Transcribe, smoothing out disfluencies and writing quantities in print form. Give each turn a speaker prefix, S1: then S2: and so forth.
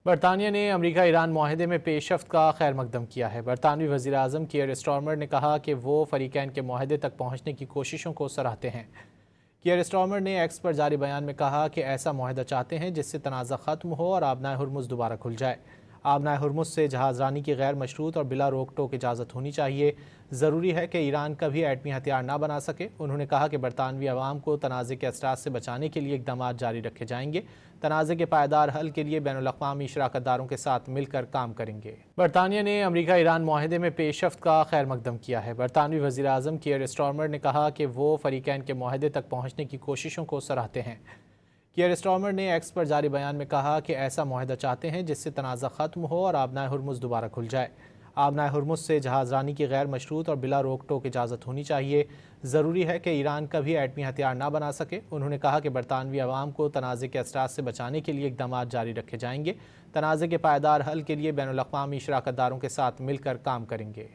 S1: برطانیہ نے امریکہ ایران معاہدے میں پیش رفت کا خیر مقدم کیا ہے۔ برطانوی وزیر اعظم کیئر اسٹارمر نے کہا کہ وہ فریقین کے معاہدے تک پہنچنے کی کوششوں کو سراہتے ہیں۔ کیئر اسٹارمر نے ایکس پر جاری بیان میں کہا کہ ایسا معاہدہ چاہتے ہیں جس سے تنازع ختم ہو اور آبنائے ہرمز دوبارہ کھل جائے۔ آبنائے ہرمز سے جہاز رانی کی غیر مشروط اور بلا روک ٹوک اجازت ہونی چاہیے۔ ضروری ہے کہ ایران کبھی ایٹمی ہتھیار نہ بنا سکے۔ انہوں نے کہا کہ برطانوی عوام کو تنازع کے اثرات سے بچانے کے لیے اقدامات جاری رکھے جائیں گے۔ تنازع کے پائیدار حل کے لیے بین الاقوامی شراکت داروں کے ساتھ مل کر کام کریں گے۔ برطانیہ نے امریکہ ایران معاہدے میں پیش رفت کا خیر مقدم کیا ہے۔ برطانوی وزیر اعظم کیئر اسٹارمر نے کہا کہ وہ فریقین کے معاہدے تک پہنچنے کی کوششوں کو سراہتے ہیں۔ کیئر اسٹارمر نے ایکس پر جاری بیان میں کہا کہ ایسا معاہدہ چاہتے ہیں جس سے تنازع ختم ہو اور آبنائے ہرمز دوبارہ کھل جائے۔ آبنائے ہرمز سے جہاز رانی کی غیر مشروط اور بلا روک ٹوک اجازت ہونی چاہیے۔ ضروری ہے کہ ایران کبھی ایٹمی ہتھیار نہ بنا سکے۔ انہوں نے کہا کہ برطانوی عوام کو تنازع کے اثرات سے بچانے کے لیے اقدامات جاری رکھے جائیں گے۔ تنازع کے پائیدار حل کے لیے بین الاقوامی شراکت داروں کے ساتھ مل کر کام کریں گے۔